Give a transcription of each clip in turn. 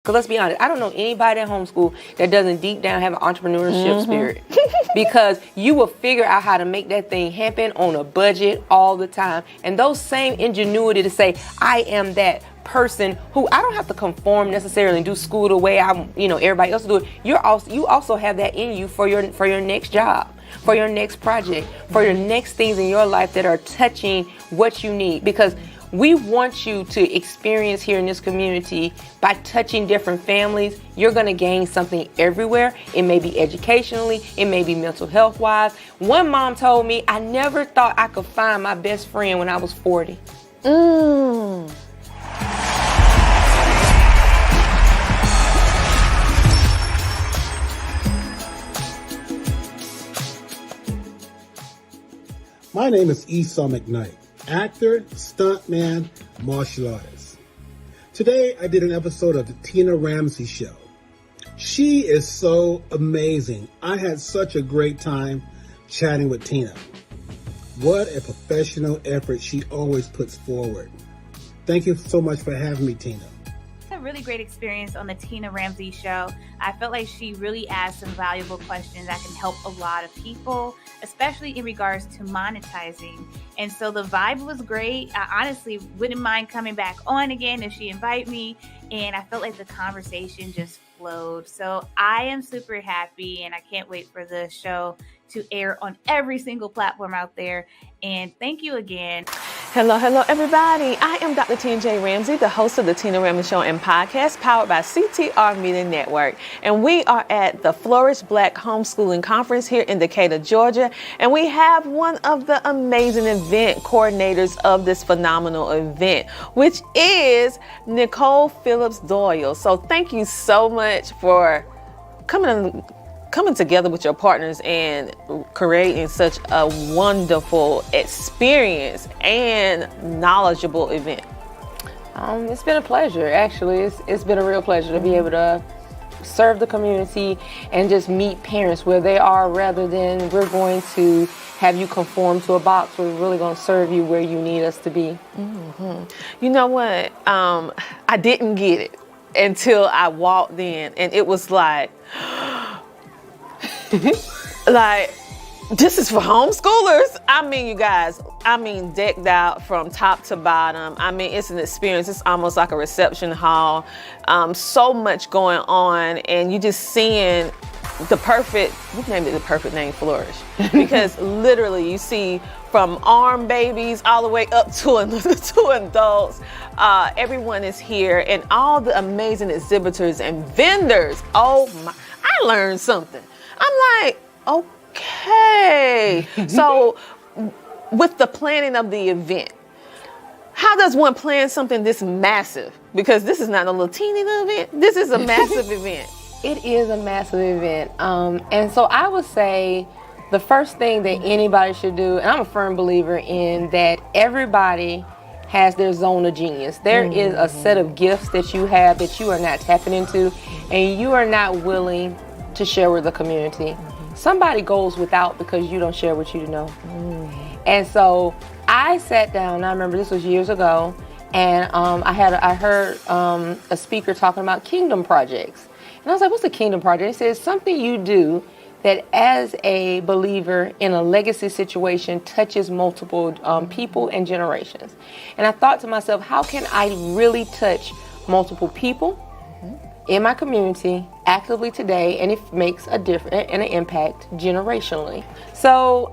Because let's be honest, I don't know anybody at homeschool that doesn't deep down have an entrepreneurship spirit. Because you will figure out how to make that thing happen on a budget all the time. And those same ingenuity to say, I am that person who I don't have to conform necessarily and do school the way everybody else do it. You also have that in you for your next job, for your next project, for your next things in your life that are touching what you need. Because we want you to experience here in this community by touching different families. You're going to gain something everywhere. It may be educationally, it may be mental health wise. One mom told me, I never thought I could find my best friend when I was 40. My name is Esau McKnight, actor, stuntman, martial artist. Today I did an episode of the Tina Ramsay Show. She is so amazing. I had such a great time chatting with Tina. What a professional effort she always puts forward. Thank you so much for having me, Tina. A really great experience on the Tina Ramsay Show. I felt like she really asked some valuable questions that can help a lot of people, especially in regards to monetizing. And so the vibe was great. I honestly wouldn't mind coming back on again if she invite me. And I felt like the conversation just flowed. So I am super happy and I can't wait for the show to air on every single platform out there. And thank you again. Hello, everybody. I am Dr. Tina J. Ramsay, the host of the Tina Ramsay Show and podcast powered by CTR Media Network. And we are at the Flourish Black Homeschooling Conference here in Decatur, Georgia. And we have one of the amazing event coordinators of this phenomenal event, which is Nicole Phillips Doyle. So thank you so much for coming together with your partners and creating such a wonderful experience and knowledgeable event. It's been a pleasure, actually. It's been a real pleasure to be able to serve the community and just meet parents where they are, rather than we're going to have you conform to a box. We're really going to serve you where you need us to be. Mm-hmm. You know what? I didn't get it until I walked in, and it was like, like, this is for homeschoolers. I mean, you guys, decked out from top to bottom. I mean, it's an experience. It's almost like a reception hall. So much going on, and you just seeing we named it the perfect name, Flourish, because literally you see from arm babies all the way up to adults. Everyone is here, and all the amazing exhibitors and vendors. Oh my, I learned something. I'm like, okay. So with the planning of the event, how does one plan something this massive? Because this is not a little teeny little event. This is a massive event. It is a massive event. And so I would say the first thing that anybody should do, and I'm a firm believer in that everybody has their zone of genius. There is a set of gifts that you have that you are not tapping into and you are not willing to share with the community. Somebody goes without because you don't share what you know. And so I sat down, I remember this was years ago, and I heard a speaker talking about kingdom projects. And I was like, what's a kingdom project? It says something you do that as a believer in a legacy situation touches multiple people and generations. And I thought to myself, how can I really touch multiple people in my community actively today, and it makes a difference and an impact generationally. So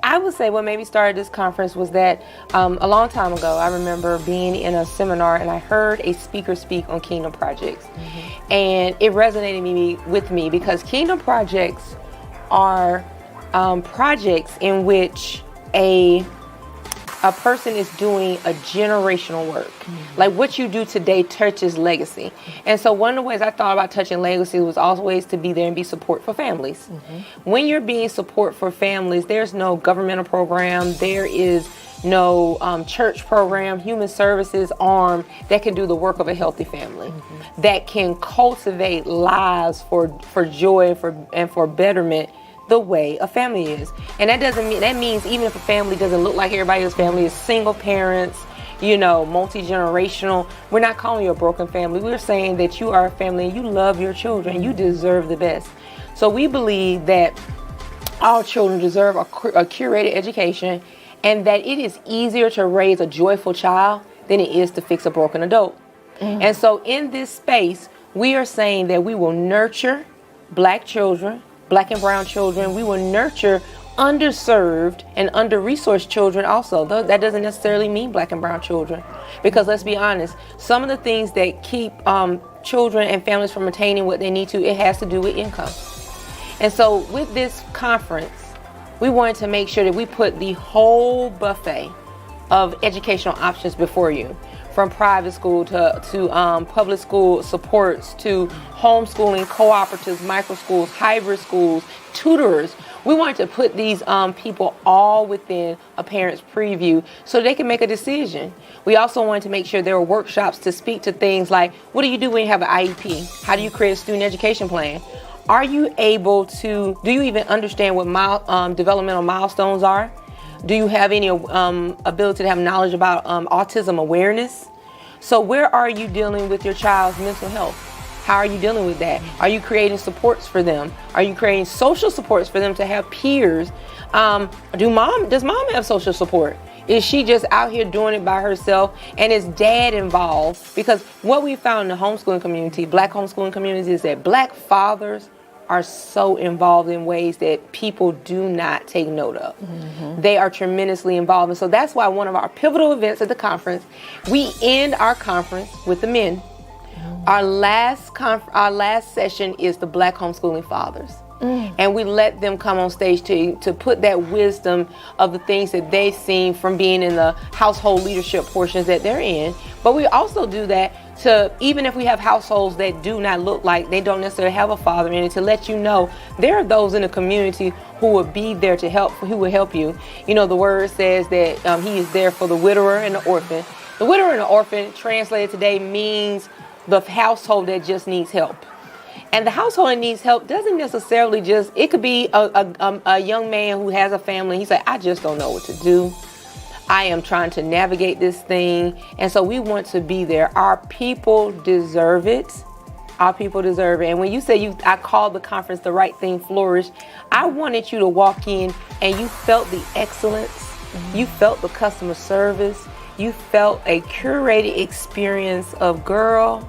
I would say what maybe started this conference was that a long time ago, I remember being in a seminar and I heard a speaker speak on kingdom projects. And it resonated with me because kingdom projects are projects in which a person is doing a generational work. Like what you do today touches legacy. And so one of the ways I thought about touching legacy was always to be there and be support for families. When you're being support for families, there's no governmental program, there is no church program, human services arm that can do the work of a healthy family, that can cultivate lives for joy and for betterment the way a family is. And that means even if a family doesn't look like everybody else's family, is single parents, multi-generational. We're not calling you a broken family. We're saying that you are a family and you love your children. You deserve the best. So we believe that all children deserve a curated education, and that it is easier to raise a joyful child than it is to fix a broken adult. And so in this space, we are saying that we will nurture Black children, Black and brown children. We will nurture underserved and under-resourced children also. That doesn't necessarily mean Black and brown children, because let's be honest, some of the things that keep children and families from attaining what they need to, it has to do with income. And so with this conference, we wanted to make sure that we put the whole buffet of educational options before you, from private school to public school supports, to homeschooling, cooperatives, micro schools, hybrid schools, tutors. We wanted to put these people all within a parent's preview so they can make a decision. We also wanted to make sure there were workshops to speak to things like, what do you do when you have an IEP? How do you create a student education plan? Are you able to, do you even understand what developmental milestones are? Do you have any ability to have knowledge about autism awareness? So where are you dealing with your child's mental health? How are you dealing with that? Are you creating supports for them? Are you creating social supports for them to have peers? Does mom have social support? Is she just out here doing it by herself? And is dad involved? Because what we found in the homeschooling community, Black homeschooling community, is that Black fathers are so involved in ways that people do not take note of. They are tremendously involved. And so that's why one of our pivotal events at the conference, we end our conference with the men. Our last session is the Black homeschooling fathers. And we let them come on stage to put that wisdom of the things that they've seen from being in the household leadership portions that they're in. But we also do that to, even if we have households that do not look like they don't necessarily have a father in it, to let you know there are those in the community who will be there to help, who will help you. You know, the word says that he is there for the widower and the orphan. The widower and the orphan, translated today, means the household that just needs help. And the household that needs help doesn't necessarily just, it could be a young man who has a family. He's like, I just don't know what to do. I am trying to navigate this thing. And so we want to be there. Our people deserve it. Our people deserve it. And when you say I called the conference The Right Thing Flourish, I wanted you to walk in and you felt the excellence. You felt the customer service. You felt a curated experience of, girl,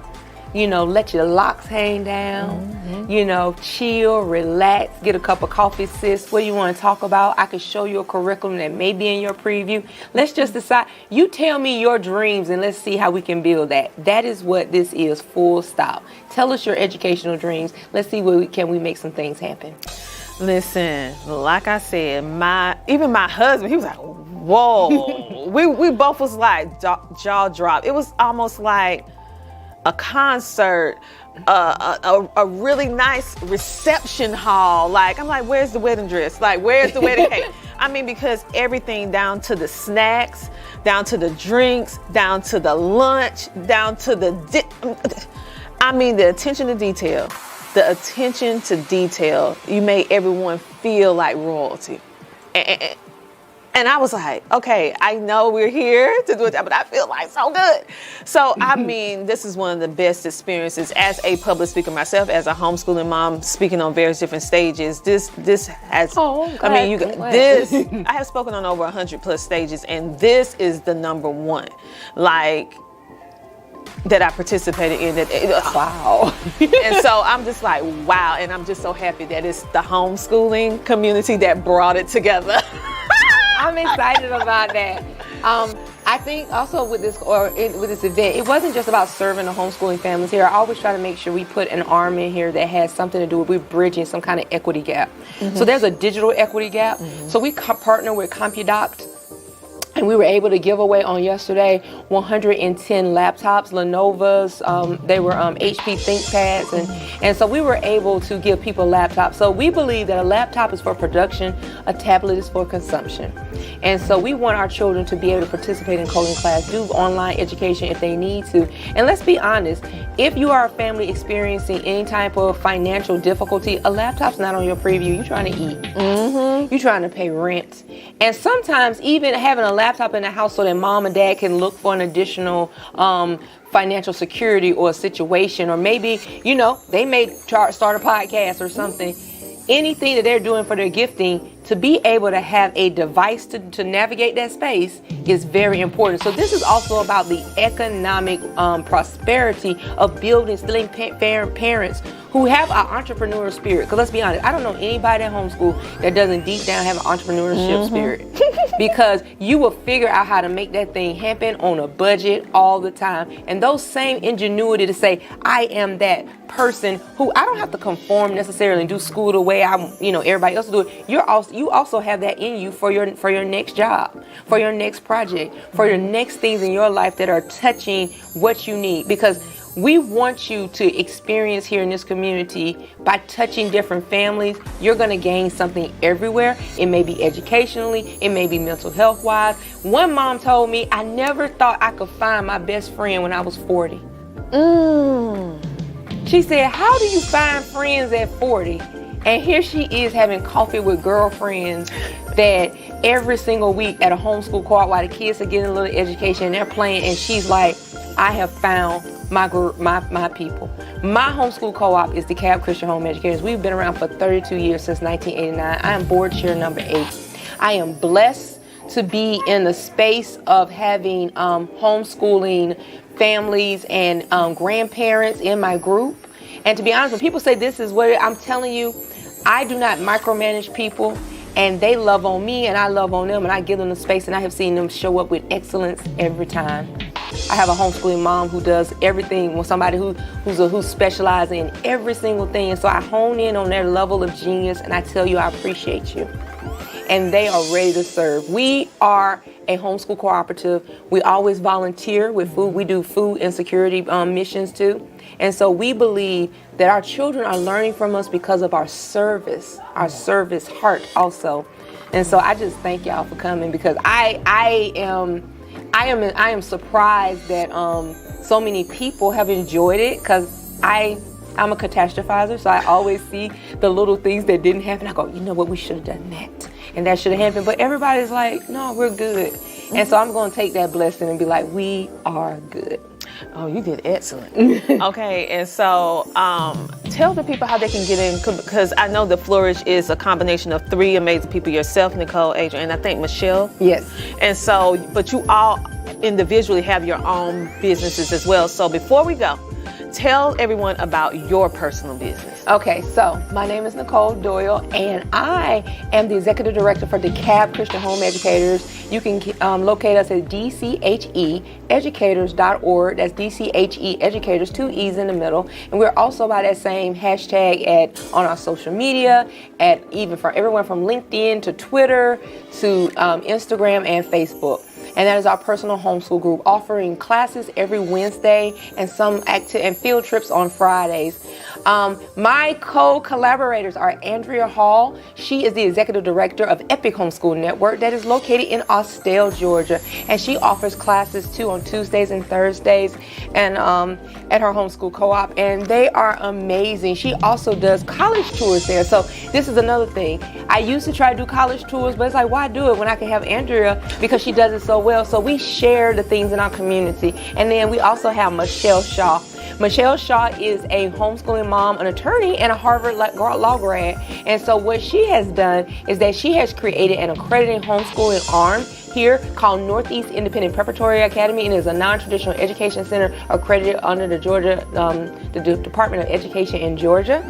let your locks hang down, chill, relax, get a cup of coffee, sis. What do you want to talk about? I could show you a curriculum that may be in your preview. Let's just decide. You tell me your dreams and let's see how we can build that. That is what this is, full stop. Tell us your educational dreams. Let's see where can we make some things happen. Listen, like I said, even my husband, he was like, whoa. we both was like jaw drop. It was almost like a concert, a really nice reception hall. Like, I'm like, where's the wedding dress? Like, where's the wedding cake? I mean, because everything down to the snacks, down to the drinks, down to the lunch, down to the the attention to detail. The attention to detail. You made everyone feel like royalty. And I was like, okay, I know we're here to do it, but I feel like so good. So, this is one of the best experiences as a public speaker myself, as a homeschooling mom, speaking on various different stages. This has, I have spoken on over 100 plus stages, and this is the number one, that I participated in. Wow. And so I'm just like, wow. And I'm just so happy that it's the homeschooling community that brought it together. I'm excited about that. I think also with this event, it wasn't just about serving the homeschooling families here. I always try to make sure we put an arm in here that has something to do with, we're bridging some kind of equity gap. So there's a digital equity gap. So we partner with CompuDoc, and we were able to give away on yesterday 110 laptops, Lenovo's, they were HP ThinkPads, and so we were able to give people laptops. So we believe that a laptop is for production, a tablet is for consumption. And so we want our children to be able to participate in coding class, do online education if they need to. And let's be honest, if you are a family experiencing any type of financial difficulty, a laptop's not on your preview. You're trying to eat. You're trying to pay rent. And sometimes even having a laptop laptop in the house so that mom and dad can look for an additional financial security or a situation, or maybe, you know, they may start a podcast or something. Anything that they're doing for their gifting, to be able to have a device to navigate that space is very important. So this is also about the economic prosperity of building, instilling parents who have an entrepreneurial spirit. Because let's be honest, I don't know anybody at homeschool that doesn't deep down have an entrepreneurship spirit. Because you will figure out how to make that thing happen on a budget all the time. And those same ingenuity to say, I am that person who I don't have to conform necessarily and do school the way everybody else do it. You also have that in you for your next job, for your next project, for your next things in your life that are touching what you need. Because we want you to experience here in this community by touching different families. You're going to gain something everywhere. It may be educationally, it may be mental health wise. One mom told me, I never thought I could find my best friend when I was 40. She said, how do you find friends at 40? And here she is having coffee with girlfriends that every single week at a homeschool co-op while the kids are getting a little education and they're playing, and she's like, I have found my people. My homeschool co-op is DeKalb Christian Home Educators. We've been around for 32 years, since 1989. I am board chair number 8. I am blessed to be in the space of having homeschooling families and grandparents in my group. And to be honest, when people say this is what I'm telling you, I do not micromanage people, and they love on me and I love on them, and I give them the space, and I have seen them show up with excellence every time. I have a homeschooling mom who does everything, with somebody who specializes in every single thing. And so I hone in on their level of genius, and I tell you, I appreciate you. And they are ready to serve. We are a homeschool cooperative. We always volunteer with food. We do food insecurity missions too. And so we believe that our children are learning from us because of our service heart also. And so I just thank y'all for coming, because I am surprised that so many people have enjoyed it, because I'm a catastrophizer, so I always see the little things that didn't happen. I go, you know what, we should have done that, and that should have happened. But everybody's like, no, we're good. And so I'm going to take that blessing and be like, we are good. Oh, you did excellent. Okay, and so tell the people how they can get in, because I know that Flourish is a combination of 3 amazing people: yourself, Nicole, Adrian, and I think Michelle. Yes. And so, but you all individually have your own businesses as well. So before we go, tell everyone about your personal business. Okay, so my name is Nicole Doyle, and I am the executive director for DeKalb Christian Home Educators. You can locate us at dcheducators.org. That's DCHE Educators, 2 E's in the middle. And we're also by that same hashtag on our social media, even for everyone from LinkedIn to Twitter to Instagram and Facebook. And that is our personal homeschool group, offering classes every Wednesday and and field trips on Fridays. My co-collaborators are Andrea Hall. She is the executive director of Epic Homeschool Network that is located in Austell, Georgia. And she offers classes too on Tuesdays and Thursdays and at her homeschool co-op. And they are amazing. She also does college tours there. So this is another thing. I used to try to do college tours, but it's like, why do it when I can have Andrea, because she does it so well. So we share the things in our community. And then we also have Michelle Shaw. Michelle Shaw is a homeschooling mom, an attorney, and a Harvard law grad. And so what she has done is that she has created an accredited homeschooling arm here called Northeast Independent Preparatory Academy, and is a non-traditional education center accredited under the Department of Education in Georgia.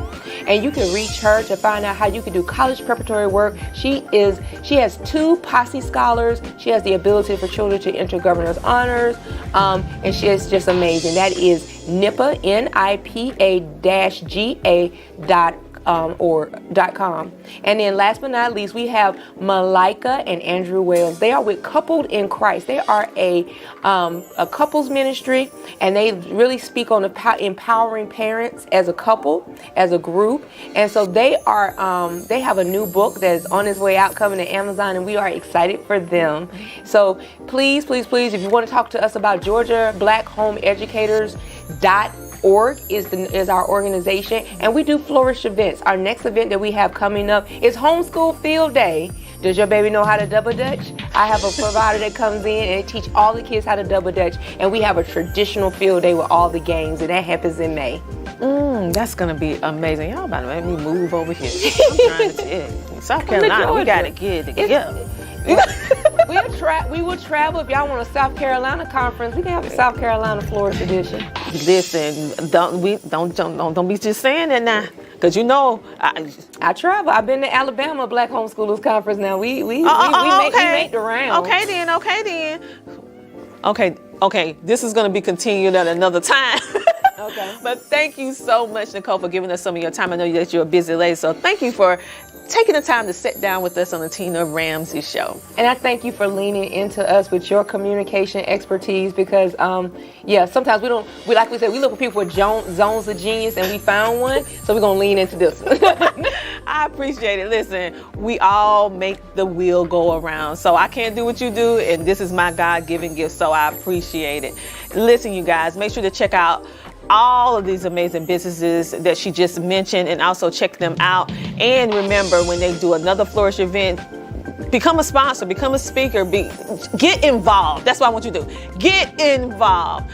And you can reach her to find out how you can do college preparatory work. She has 2 Posse scholars. She has the ability for children to enter governor's honors, and she is just amazing. That is NIPA, NIPA-GA.com. And then last but not least, we have Malika and Andrew Wells. They are with Coupled in Christ. They are a couples ministry, and they really speak on empowering parents as a couple, as a group. And so they have a new book that is on its way out, coming to Amazon, and we are excited for them. So please, please, please, if you want to talk to us about Georgia Black Home Educators.org is our organization, and we do Flourish events. Our next event that we have coming up is Homeschool Field Day Does your baby know how to double dutch? I have a provider that comes in and teach all the kids how to double dutch. And we have a traditional field day with all the games, and that happens in May. That's gonna be amazing. Y'all about to make me move over here. I'm trying to tell you. South Carolina, we gotta get it together. We will travel. If y'all want a South Carolina conference, we can have a South Carolina Florida edition. Listen, don't be just saying that now, cause you know I travel. I've been to Alabama Black Homeschoolers Conference. Now we make the round. Okay then. Okay. This is gonna be continued at another time. Okay. But thank you so much, Nicole, for giving us some of your time. I know that you're a busy lady, so thank you for taking the time to sit down with us on the Tina Ramsay Show. And I thank you for leaning into us with your communication expertise, because sometimes we like we said, we look for people with zones of genius, and we found one, so we're gonna lean into this one. I appreciate it. Listen, we all make the wheel go around, so I can't do what you do, and this is my God-given gift, so I appreciate it. Listen, you guys, make sure to check out all of these amazing businesses that she just mentioned, and also check them out. And remember, when they do another Flourish event, become a sponsor, become a speaker, get involved. That's what I want you to do. Get involved.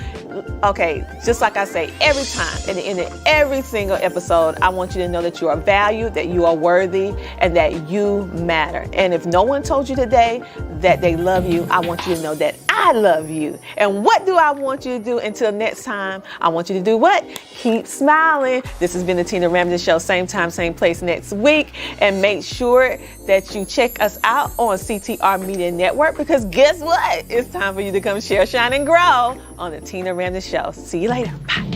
Okay, just like I say every time, at the end of every single episode, I want you to know that you are valued, that you are worthy, and that you matter. And if no one told you today that they love you, I want you to know that I love you. And what do I want you to do until next time? I want you to do what? Keep smiling. This has been the Tina Ramsay Show. Same time, same place next week. And make sure that you check us out on CTR Media Network, because guess what? It's time for you to come share, shine, and grow on the Tina Ramsay Show. See you later. Bye.